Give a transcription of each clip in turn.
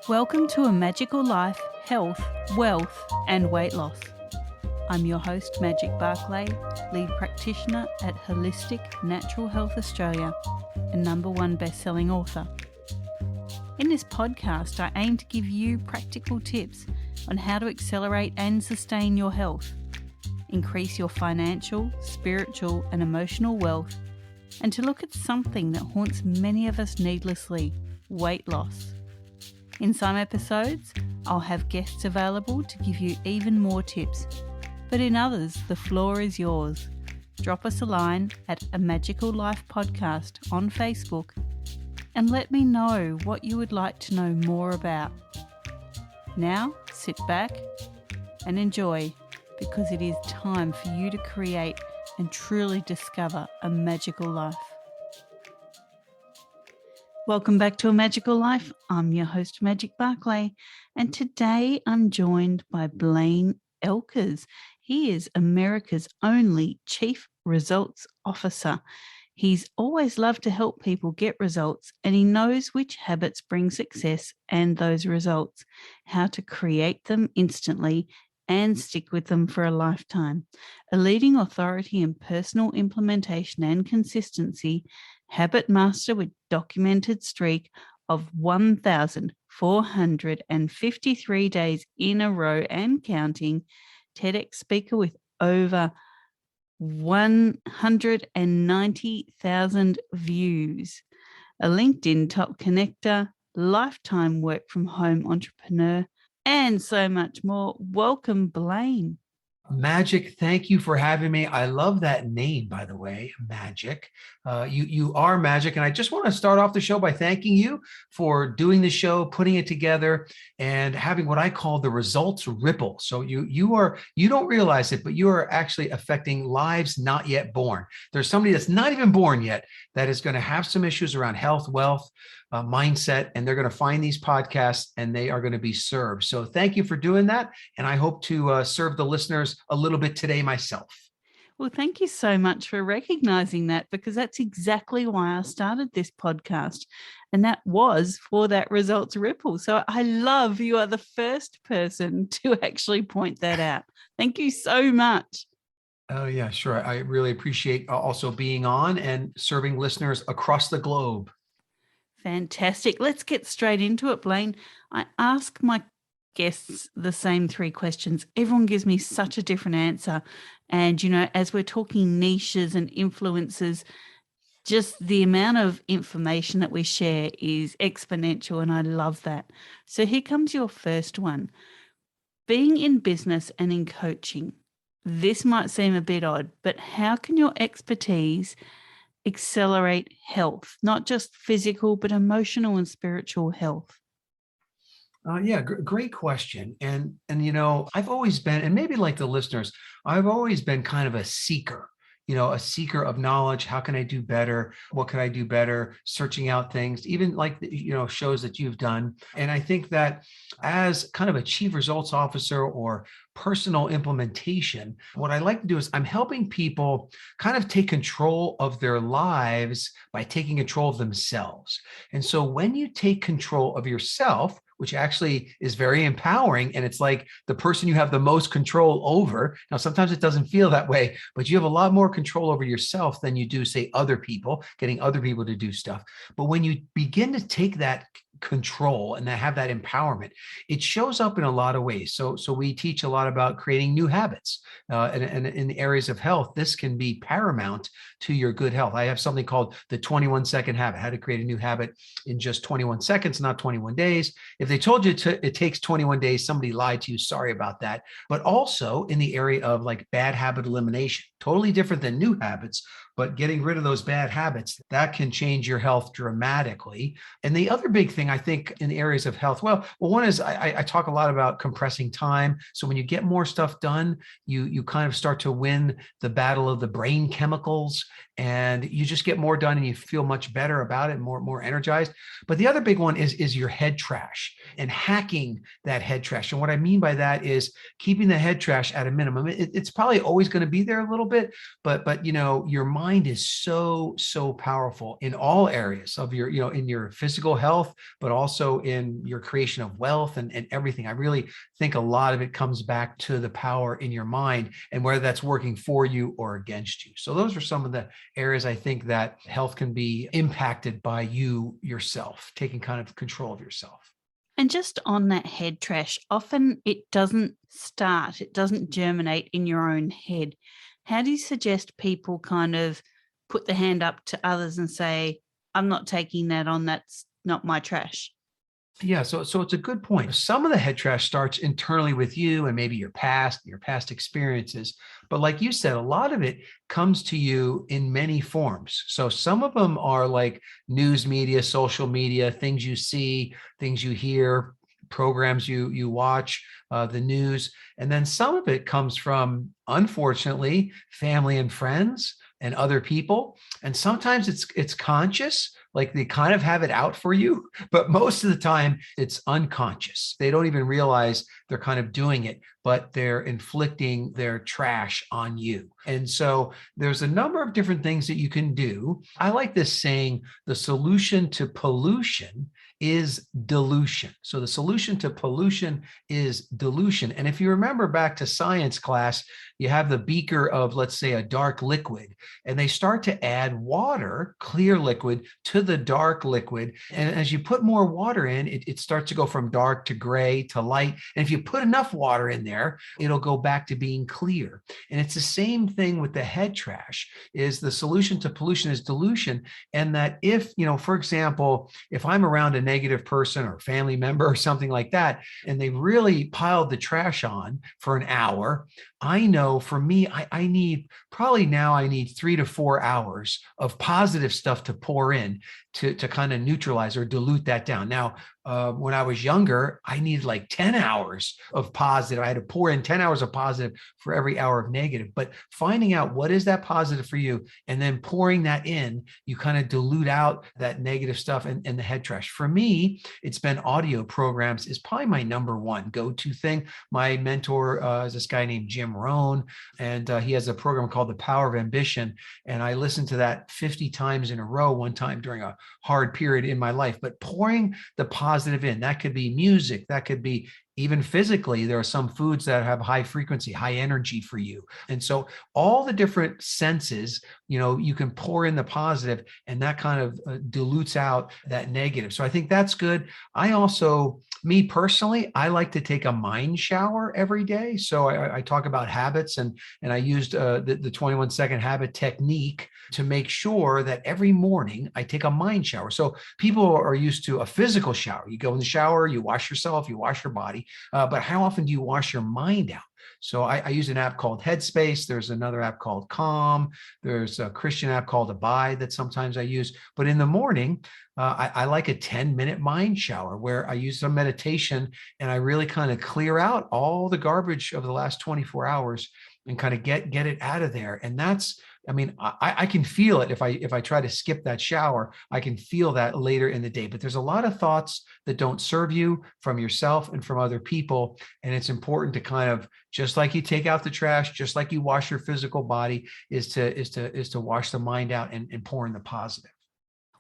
Welcome to A Magical Life, Health, Wealth and Weight Loss. I'm your host, Magic Barclay, lead practitioner at Holistic Natural Health Australia and #1 best-selling author. In this podcast, I aim to give you practical tips on how to accelerate and sustain your health, increase your financial, spiritual and emotional wealth, and to look at something that haunts many of us needlessly, weight loss. In some episodes, I'll have guests available to give you even more tips, but in others, the floor is yours. Drop us a line at A Magical Life Podcast on Facebook and let me know what you would like to know more about. Now, sit back and enjoy, because it is time for you to create and truly discover a magical life. Welcome back to A Magical Life. I'm your host, Magic Barclay, and today I'm joined by Blaine Oelkers. He is America's only Chief Results Officer. He's always loved to help people get results, and he knows which habits bring success and those results, how to create them instantly and stick with them for a lifetime. A leading authority in personal implementation and consistency, habit master with documented streak of 1,453 days in a row and counting, TEDx speaker with over 190,000 views, a LinkedIn top connector, lifetime work from home entrepreneur, and so much more. Welcome, Blaine. Magic, thank you for having me. I love that name, by the way, Magic. You are magic, and I just want to start off the show by thanking you for doing the show, putting it together, and having what I call the results ripple. So you don't realize it, but you are actually affecting lives not yet born. There's somebody that's not even born yet that is going to have some issues around health, wealth, mindset, and they're going to find these podcasts and they are going to be served. So thank you for doing that. And I hope to serve the listeners a little bit today myself. Well, thank you so much for recognizing that, because that's exactly why I started this podcast. And that was for that results ripple. So I love you are the first person to actually point that out. Thank you so much. Oh, yeah, sure. I really appreciate also being on and serving listeners across the globe. Fantastic. Let's get straight into it, Blaine. I ask my guests the same 3 questions. Everyone gives me such a different answer. And, as we're talking niches and influences, just the amount of information that we share is exponential, and I love that. So here comes your first one. Being in business and in coaching, this might seem a bit odd, but how can your expertise accelerate health, not just physical, but emotional and spiritual health? Great question. And I've always been, and maybe like the listeners, I've always been kind of a seeker, a seeker of knowledge. How can I do better? What can I do better? Searching out things, even like, shows that you've done. And I think that as kind of a chief results officer or personal implementation, what I like to do is I'm helping people kind of take control of their lives by taking control of themselves. And so when you take control of yourself, which actually is very empowering, and it's like the person you have the most control over. Now, sometimes it doesn't feel that way, but you have a lot more control over yourself than you do, say, other people, getting other people to do stuff. But when you begin to take that control and have that empowerment, it shows up in a lot of ways. So we teach a lot about creating new habits, and in the areas of health, this can be paramount to your good health. I have something called the 21-second habit, how to create a new habit in just 21 seconds, not 21 days. If they told you it takes 21 days, somebody lied to you. Sorry about that. But also in the area of like bad habit elimination, totally different than new habits, but getting rid of those bad habits, that can change your health dramatically. And the other big thing, I think, in the areas of health, well, one is I talk a lot about compressing time. So when you get more stuff done, you kind of start to win the battle of the brain chemicals, and you just get more done and you feel much better about it, more energized. But the other big one is your head trash and hacking that head trash. And what I mean by that is keeping the head trash at a minimum. It's probably always going to be there a little bit, but your mind mind is so powerful in all areas of your, in your physical health, but also in your creation of wealth and everything. I really think a lot of it comes back to the power in your mind and whether that's working for you or against you. So those are some of the areas I think that health can be impacted by you yourself, taking kind of control of yourself. And just on that head trash, often it doesn't germinate in your own head. How do you suggest people kind of put the hand up to others and say, I'm not taking that on, that's not my trash? Yeah, so it's a good point. Some of the head trash starts internally with you and maybe your past experiences. But like you said, a lot of it comes to you in many forms. So some of them are like news media, social media, things you see, things you hear, programs you watch, the news. And then some of it comes from, unfortunately, family and friends and other people. And sometimes it's conscious, like they kind of have it out for you, but most of the time it's unconscious. They don't even realize they're kind of doing it, but they're inflicting their trash on you. And so there's a number of different things that you can do. I like this saying, the solution to pollution is dilution. So the solution to pollution is dilution. And if you remember back to science class, you have the beaker of, let's say, a dark liquid, and they start to add water, clear liquid, to the dark liquid. And as you put more water in, it starts to go from dark to gray to light. And if you put enough water in there, it'll go back to being clear. And it's the same thing with the head trash, is the solution to pollution is dilution. And that if, for example, if I'm around a negative person or family member or something like that, and they really piled the trash on for an hour, I know for me, I need 3 to 4 hours of positive stuff to pour in to kind of neutralize or dilute that down. Now, when I was younger, I needed like 10 hours of positive. I had to pour in 10 hours of positive for every hour of negative. But finding out what is that positive for you and then pouring that in, you kind of dilute out that negative stuff and the head trash. For me, it's been audio programs is probably my number one go-to thing. My mentor is this guy named Jim Rohn, and he has a program called The Power of Ambition. And I listened to that 50 times in a row one time during a hard period in my life. But pouring the positive in, that could be music, that could be even physically. There are some foods that have high frequency, high energy for you. And so all the different senses, you can pour in the positive and that kind of dilutes out that negative. So I think that's good. I also, me personally, I like to take a mind shower every day. So I talk about habits and I used the 21-second habit technique to make sure that every morning I take a mind shower. So people are used to a physical shower. You go in the shower, you wash yourself, you wash your body. But how often do you wash your mind out? So I use an app called Headspace. There's another app called Calm. There's a Christian app called Abide that sometimes I use. But in the morning, I like a 10-minute mind shower where I use some meditation and I really kind of clear out all the garbage of the last 24 hours and kind of get it out of there. And that's, I can feel it if I try to skip that shower. I can feel that later in the day. But there's a lot of thoughts that don't serve you from yourself and from other people. And it's important to kind of, just like you take out the trash, just like you wash your physical body, is to wash the mind out and pour in the positive.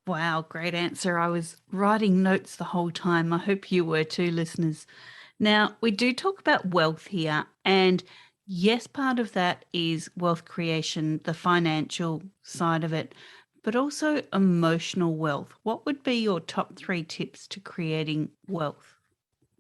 Wow, great answer. I was writing notes the whole time. I hope you were too, listeners. Now, we do talk about wealth here, and yes, part of that is wealth creation, the financial side of it, but also emotional wealth. What would be your top 3 tips to creating wealth?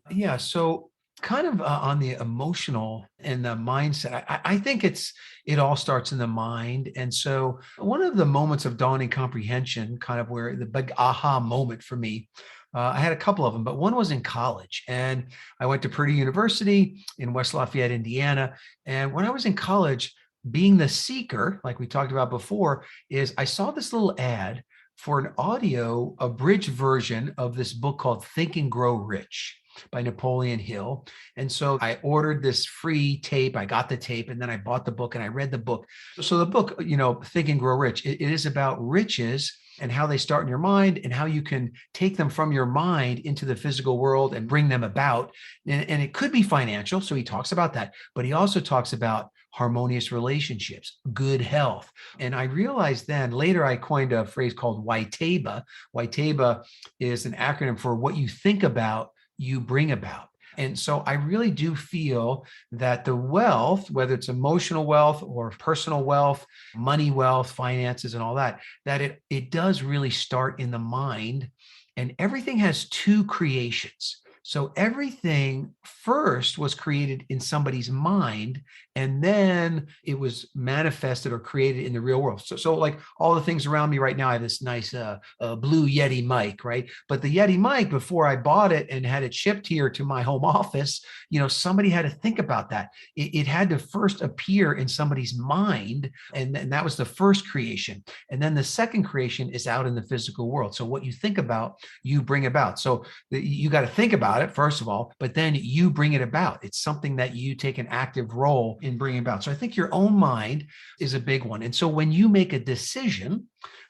Yeah. So kind of on the emotional and the mindset, I think it all starts in the mind. And so one of the moments of dawning comprehension, kind of where the big aha moment for me, I had a couple of them, but one was in college. And I went to Purdue University in West Lafayette, Indiana. And when I was in college, being the seeker, like we talked about before, is I saw this little ad for an audio abridged version of this book called Think and Grow Rich by Napoleon Hill. And so I ordered this free tape. I got the tape and then I bought the book and I read the book. So the book, Think and Grow Rich, it is about riches and how they start in your mind and how you can take them from your mind into the physical world and bring them about. And it could be financial. So he talks about that, but he also talks about harmonious relationships, good health. And I realized then later I coined a phrase called YTABA. YTABA is an acronym for what you think about, you bring about. And so I really do feel that the wealth, whether it's emotional wealth or personal wealth, money wealth, finances, and all that, that it does really start in the mind. And everything has two creations. So everything first was created in somebody's mind, and then it was manifested or created in the real world. So like all the things around me right now, I have this nice blue Yeti mic, right? But the Yeti mic, before I bought it and had it shipped here to my home office, somebody had to think about that. It had to first appear in somebody's mind, and that was the first creation. And then the second creation is out in the physical world. So what you think about, you bring about. So you got to think about it, first of all, but then you bring it about. It's something that you take an active role in bringing about. So I think your own mind is a big one. And so when you make a decision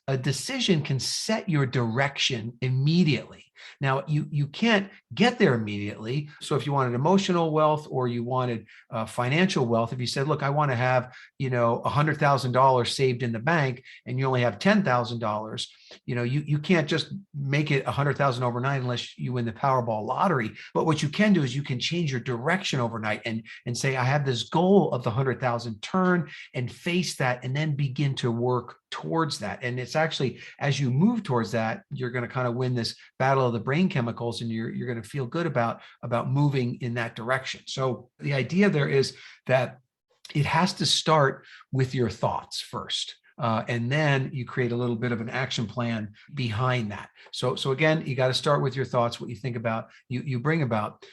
can set your direction immediately. Now, you can't get there immediately. So if you wanted emotional wealth or you wanted financial wealth, if you said, look, I want to have, $100,000 saved in the bank and you only have $10,000, you can't just make it 100,000 overnight unless you win the Powerball lottery. But what you can do is you can change your direction overnight and say, I have this goal of the 100,000, turn and face that, and then begin to work towards that. And it's actually, as you move towards that, you're going to kind of win this battle of the brain chemicals, and you're going to feel good about moving in that direction. So the idea there is that it has to start with your thoughts first. And then you create a little bit of an action plan behind that. So again, you got to start with your thoughts. What you think about, you bring about.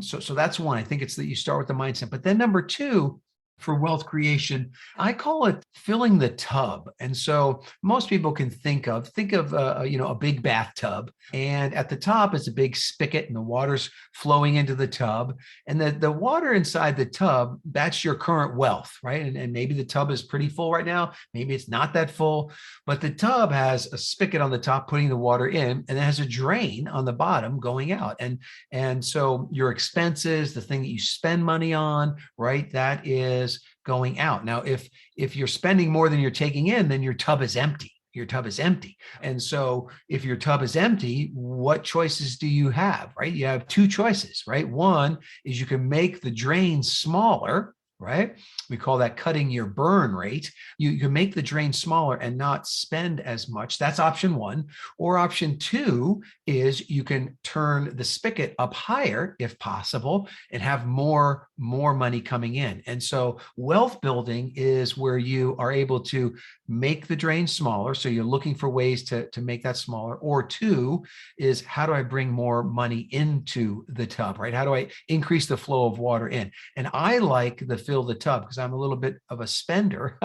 So that's one. I think it's that you start with the mindset. But then number two, for wealth creation, I call it filling the tub. And so most people can think of a big bathtub, and at the top is a big spigot and the water's flowing into the tub, and the water inside the tub, that's your current wealth, right? And maybe the tub is pretty full right now. Maybe it's not that full, but the tub has a spigot on the top putting the water in, and it has a drain on the bottom going out. And so your expenses, the thing that you spend money on, right, that is going out. Now, if you're spending more than you're taking in, then your tub is empty. Your tub is empty. And so if your tub is empty, what choices do you have, right? You have two choices, right? One is you can make the drain smaller, right? We call that cutting your burn rate. You can make the drain smaller and not spend as much. That's option one. Or option two is you can turn the spigot up higher if possible and have more money coming in. And so wealth building is where you are able to make the drain smaller. So you're looking for ways to make that smaller. Or two is, how do I bring more money into the tub, right? How do I increase the flow of water in? And I like the fill the tub because I'm a little bit of a spender,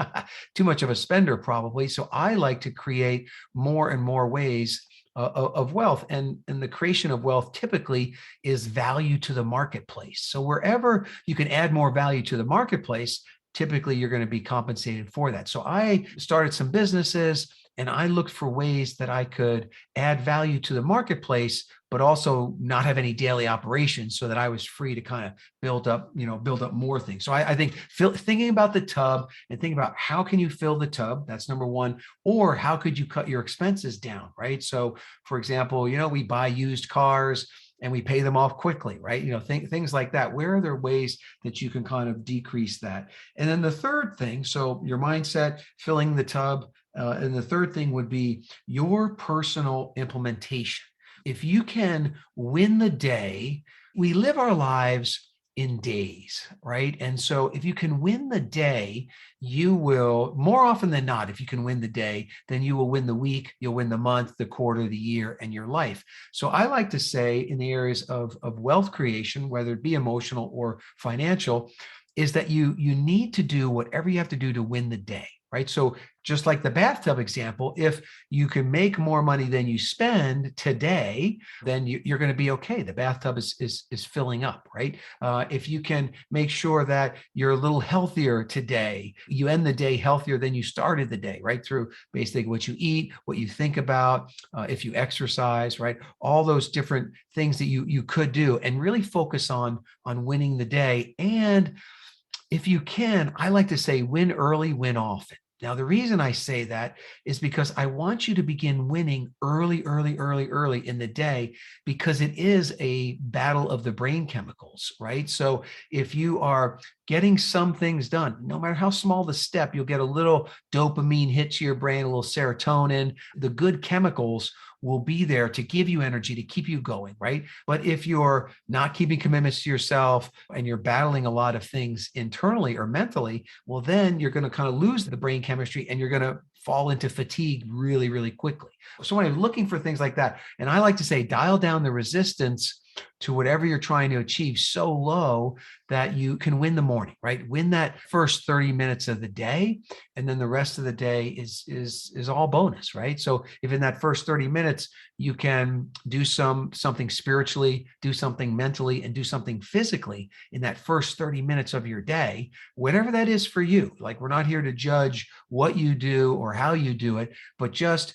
too much of a spender probably. So I like to create more and more ways of wealth, and the creation of wealth typically is value to the marketplace. So wherever you can add more value to the marketplace, typically you're going to be compensated for that. So I started some businesses and I looked for ways that I could add value to the marketplace, but also not have any daily operations, so that I was free to kind of build up more things. So I think thinking about the tub and thinking about how can you fill the tub, that's number one, or how could you cut your expenses down, right? So for example, we buy used cars and we pay them off quickly, right? Things like that. Where are there ways that you can kind of decrease that? And then the third thing, so your mindset, filling the tub, and the third thing would be your personal implementation. If you can win the day, we live our lives in days, right? And so if you can win the day, you will, more often than not, if you can win the day, then you will win the week, you'll win the month, the quarter, the year, and your life. So I like to say in the areas of wealth creation, whether it be emotional or financial, is that you need to do whatever you have to do to win the day, right? So just like the bathtub example, if you can make more money than you spend today, then you're going to be okay. The bathtub is filling up, right? If you can make sure that you're a little healthier today, you end the day healthier than you started the day, right? Through basically what you eat, what you think about, if you exercise, right? All those different things that you could do, and really focus on winning the day. And if you can, I like to say win early, win often. Now, the reason I say that is because I want you to begin winning early, early, early, early in the day, because it is a battle of the brain chemicals, right? So if you are getting some things done, no matter how small the step, you'll get a little dopamine hit to your brain, a little serotonin, the good chemicals will be there to give you energy, to keep you going, right? But if you're not keeping commitments to yourself and you're battling a lot of things internally or mentally, well, then you're going to kind of lose the brain chemistry and you're going to fall into fatigue really, really quickly. So when I'm looking for things like that, and I like to say, dial down the resistance to whatever you're trying to achieve so low that you can win the morning, right? Win that first 30 minutes of the day, and then the rest of the day is all bonus, right? So if in that first 30 minutes you can do something spiritually, do something mentally, and do something physically in that first 30 minutes of your day, whatever that is for you. Like, we're not here to judge what you do or how you do it, but just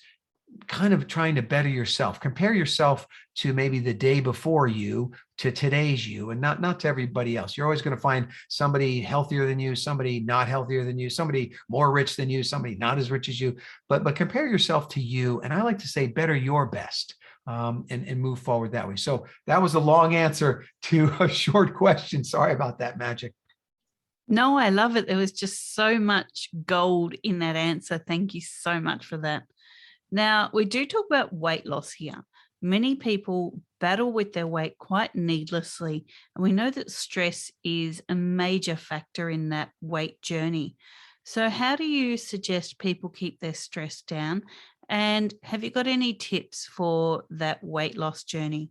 kind of trying to better yourself. Compare yourself to maybe the day before you to today's you, and not to everybody else. You're always going to find somebody healthier than you, somebody not healthier than you, somebody more rich than you, somebody not as rich as you, but compare yourself to you. And I like to say better your best. And move forward that way. So that was a long answer to a short question. Sorry about that, Magic. No, I love it. There was just so much gold in that answer. Thank you so much for that. Now, we do talk about weight loss here. Many people battle with their weight quite needlessly, and we know that stress is a major factor in that weight journey. So, how do you suggest people keep their stress down? And have you got any tips for that weight loss journey?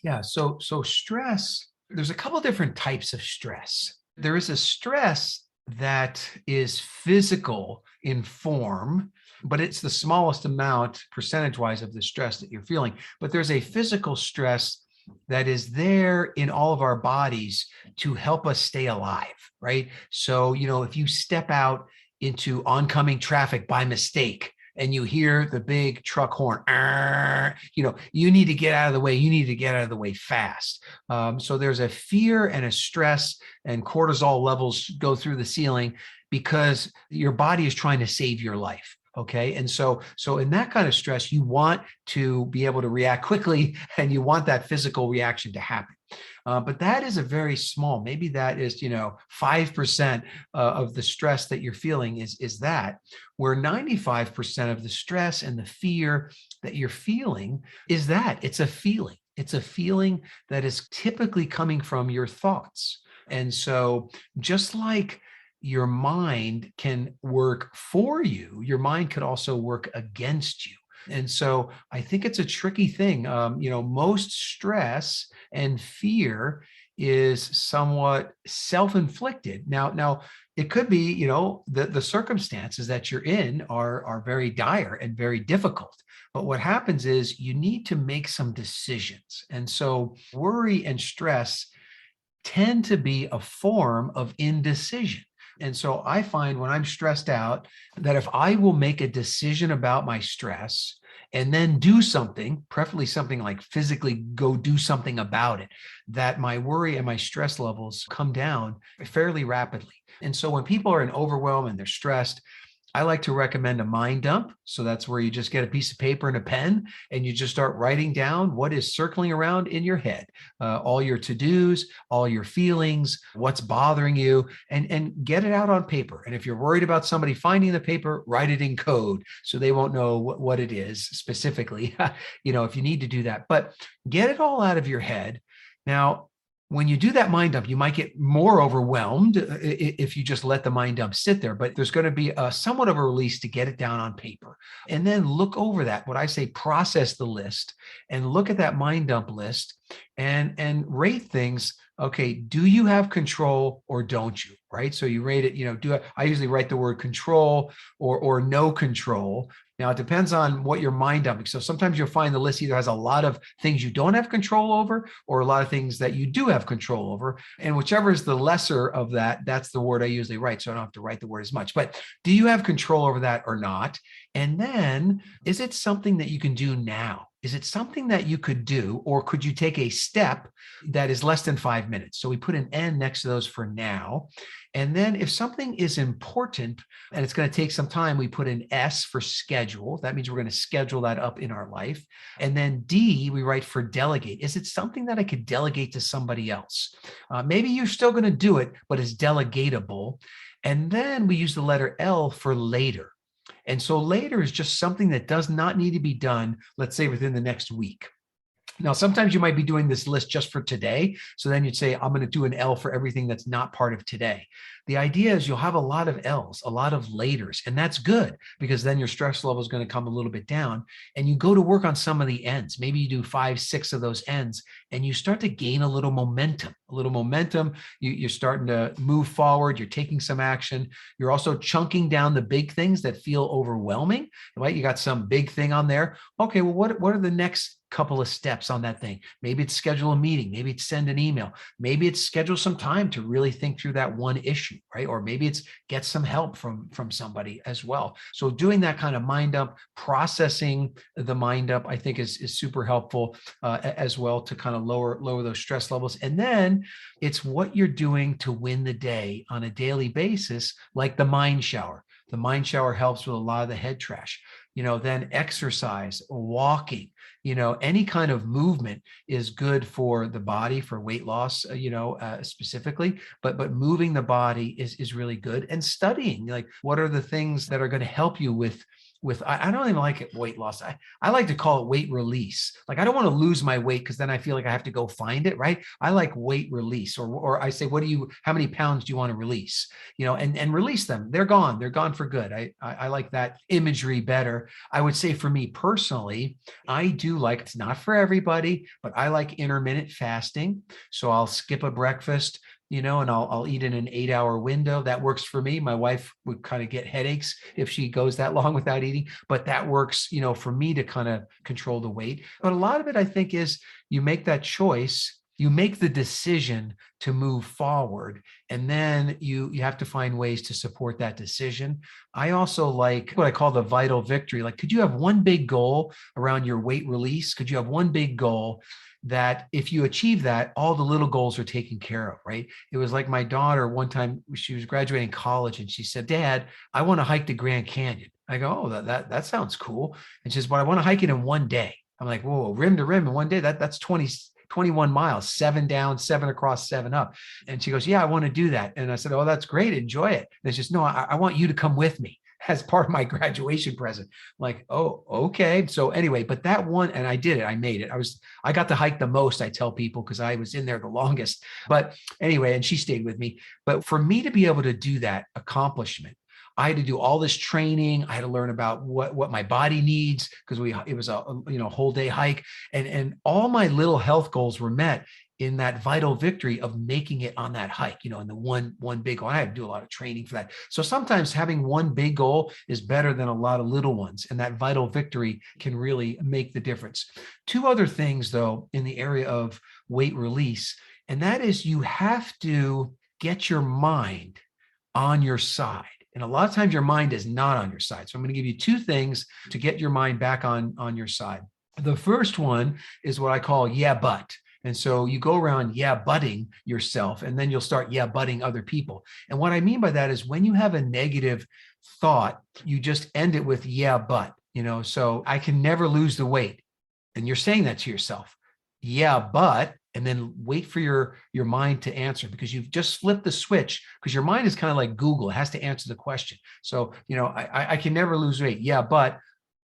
Yeah. So stress, there's a couple different types of stress. There is a stress that is physical in form, but it's the smallest amount percentage wise of the stress that you're feeling. But there's a physical stress that is there in all of our bodies to help us stay alive, right? So, if you step out into oncoming traffic by mistake and you hear the big truck horn, you need to get out of the way. You need to get out of the way fast. So there's a fear and a stress, and cortisol levels go through the ceiling because your body is trying to save your life. Okay. And so in that kind of stress, you want to be able to react quickly, and you want that physical reaction to happen. But that is a very small, maybe that is, 5% of the stress that you're feeling is that, where 95% of the stress and the fear that you're feeling is that it's a feeling. It's a feeling that is typically coming from your thoughts. And so just like your mind can work for you, your mind could also work against you. And so I think it's a tricky thing. Most stress and fear is somewhat self-inflicted. Now it could be, the circumstances that you're in are very dire and very difficult. But what happens is you need to make some decisions. And so worry and stress tend to be a form of indecision. And so I find when I'm stressed out that if I will make a decision about my stress and then do something, preferably something like physically go do something about it, that my worry and my stress levels come down fairly rapidly. And so when people are in overwhelm and they're stressed, I like to recommend a mind dump. So that's where you just get a piece of paper and a pen and you just start writing down what is circling around in your head, all your to-dos, all your feelings, what's bothering you, and get it out on paper. And if you're worried about somebody finding the paper, write it in code so they won't know what it is specifically, if you need to do that. But get it all out of your head. Now, when you do that mind dump, you might get more overwhelmed if you just let the mind dump sit there, but there's going to be somewhat of a release to get it down on paper. And then look over that, what I say, process the list and look at that mind dump list and rate things. Okay, do you have control or don't you? Right? So you rate it, I usually write the word control or no control. Now, it depends on what you're mind dumping. So sometimes you'll find the list either has a lot of things you don't have control over or a lot of things that you do have control over. And whichever is the lesser of that, that's the word I usually write. So I don't have to write the word as much. But do you have control over that or not? And then, is it something that you can do now? is it something that you could do, or could you take a step that is less than 5 minutes? So we put an N next to those for now. And then if something is important and it's going to take some time, we put an S for schedule. That means we're going to schedule that up in our life. And then D, we write for delegate. Is it something that I could delegate to somebody else? Maybe you're still going to do it, but it's delegatable. And then we use the letter L for later. And so later is just something that does not need to be done, let's say within the next week. Now, sometimes you might be doing this list just for today. So then you'd say, I'm going to do an L for everything that's not part of today. The idea is you'll have a lot of L's, a lot of laters, and that's good because then your stress level is going to come a little bit down and you go to work on some of the N's. Maybe you do 5, 6 of those N's and you start to gain a little momentum, You're starting to move forward. You're taking some action. You're also chunking down the big things that feel overwhelming, right? You got some big thing on there. Okay, well, what are the next couple of steps on that thing? Maybe it's schedule a meeting. Maybe it's send an email. Maybe it's schedule some time to really think through that one issue, right? Or maybe it's get some help from somebody as well. So doing that kind of mind up, processing the mind up, I think is super helpful as well to kind of lower those stress levels. And then it's what you're doing to win the day on a daily basis, like the mind shower. The mind shower helps with a lot of the head trash. Then exercise, walking, any kind of movement is good for the body, for weight loss, specifically, but moving the body is really good. And studying, like, what are the things that are going to help you with I don't even like it weight loss. I like to call it weight release. Like, I don't want to lose my weight because then I feel like I have to go find it, right? I like weight release, or I say, how many pounds do you want to release? And release them. They're gone for good. I like that imagery better. I would say for me personally, I do like, it's not for everybody, but I like intermittent fasting. So I'll skip a breakfast, and I'll eat in an 8-hour window. That works for me. My wife would kind of get headaches if she goes that long without eating, but that works, for me to kind of control the weight. But a lot of it, I think, is you make that choice, you make the decision to move forward, and then you have to find ways to support that decision. I also like what I call the vital victory. Like, could you have one big goal around your weight release? Could you have one big goal that if you achieve that, all the little goals are taken care of, right? It was like my daughter one time, she was graduating college and she said, Dad, I want to hike the Grand Canyon. I go, oh, that sounds cool. And she says, but I want to hike it in one day. I'm like, whoa, rim to rim in one day. That's 21 miles, 7 down, 7 across, 7 up. And she goes, yeah, I want to do that. And I said, oh, that's great. Enjoy it. And it's just, no, I want you to come with me as part of my graduation present. I'm like, oh, okay. So anyway, but that one, and I did it, I made it. I got to hike the most, I tell people, because I was in there the longest. But anyway, and she stayed with me. But for me to be able to do that accomplishment, I had to do all this training. I had to learn about what my body needs, because it was a whole day hike, and all my little health goals were met in that vital victory of making it on that hike, and the one big goal. I had to do a lot of training for that. So sometimes having one big goal is better than a lot of little ones, and that vital victory can really make the difference. 2 other things, though, in the area of weight release, and that is you have to get your mind on your side. And a lot of times your mind is not on your side. So I'm going to give you 2 things to get your mind back on your side. The first one is what I call yeah, but. And so you go around yeah, butting yourself, and then you'll start yeah, butting other people. And what I mean by that is when you have a negative thought, you just end it with yeah, but, so I can never lose the weight. And you're saying that to yourself. Yeah, but, and then wait for your mind to answer, because you've just flipped the switch, because your mind is kind of like Google. It has to answer the question. So, I can never lose weight. Yeah, but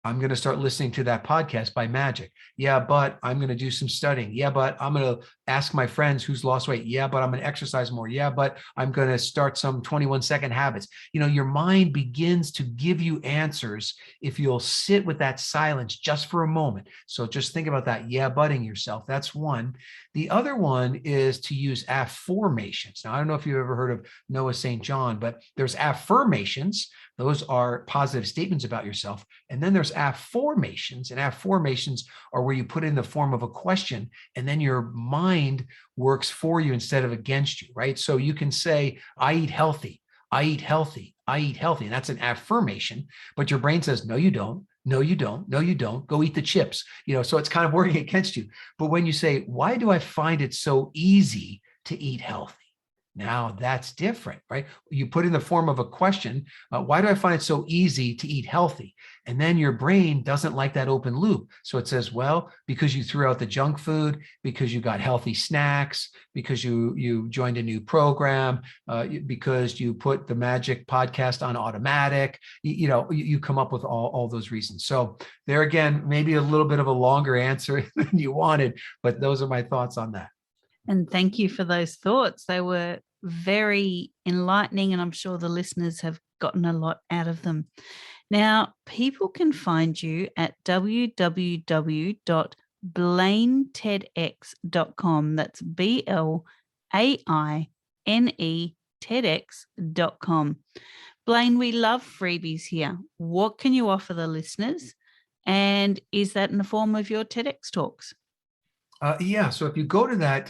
I'm going to start listening to that podcast by magic. Yeah, but I'm going to do some studying. Yeah, but I'm going to ask my friends who's lost weight. Yeah, but I'm going to exercise more. Yeah, but I'm going to start some 21-second habits. Your mind begins to give you answers if you'll sit with that silence just for a moment. So just think about that. Yeah, butting yourself. That's one. The other one is to use affirmations. Now, I don't know if you've ever heard of Noah St. John, but there's affirmations. Those are positive statements about yourself. And then there's affirmations, and affirmations are where you put in the form of a question, and then your mind works for you instead of against you, right? So you can say, I eat healthy, I eat healthy, I eat healthy. And that's an affirmation, but your brain says, no, you don't. No, you don't. No, you don't. Go eat the chips. So it's kind of working against you. But when you say, why do I find it so easy to eat healthy? Now that's different, right? You put in the form of a question, why do I find it so easy to eat healthy? And then your brain doesn't like that open loop. So it says, well, because you threw out the junk food, because you got healthy snacks, because you joined a new program, because you put the Magic podcast on automatic, you come up with all those reasons. So there again, maybe a little bit of a longer answer than you wanted, but those are my thoughts on that. And thank you for those thoughts. They were very enlightening, and I'm sure the listeners have gotten a lot out of them. Now, people can find you at www.blainetedx.com. That's BLAINE TEDx.com. Blaine, we love freebies here. What can you offer the listeners? And is that in the form of your TEDx talks? Yeah. So if you go to that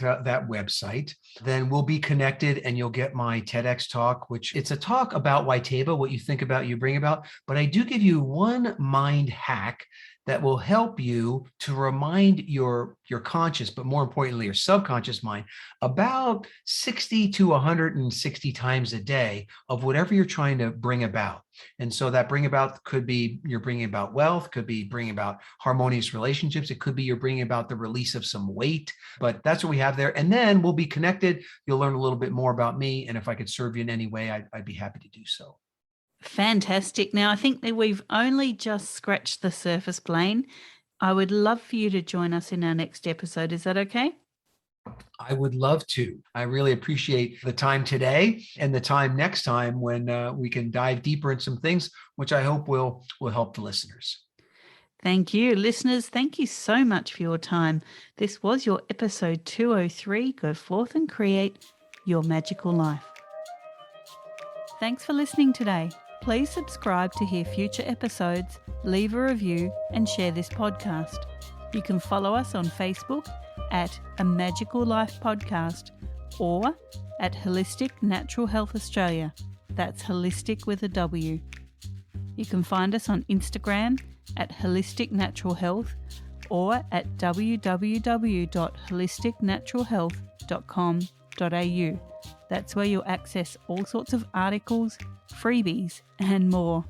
website, then we'll be connected and you'll get my TEDx talk, which it's a talk about Waiteba, what you think about, you bring about. But I do give you one mind hack that will help you to remind your conscious, but more importantly, your subconscious mind about 60 to 160 times a day of whatever you're trying to bring about. And so that bring about could be you're bringing about wealth, could be bringing about harmonious relationships. It could be you're bringing about the release of some weight, but that's what we have there. And then we'll be connected. You'll learn a little bit more about me. And if I could serve you in any way, I'd be happy to do so. Fantastic. Now, I think that we've only just scratched the surface, Blaine. I would love for you to join us in our next episode. Is that okay? I would love to. I really appreciate the time today and the time next time when we can dive deeper in some things, which I hope will help the listeners. Thank you. Listeners, thank you so much for your time. This was your episode 203. Go forth and create your magical life. Thanks for listening today. Please subscribe to hear future episodes, leave a review, and share this podcast. You can follow us on Facebook at A Magical Life Podcast or at Holistic Natural Health Australia. That's holistic with a W. You can find us on Instagram at Holistic Natural Health or at www.holisticnaturalhealth.com.au. That's where you'll access all sorts of articles, freebies, and more.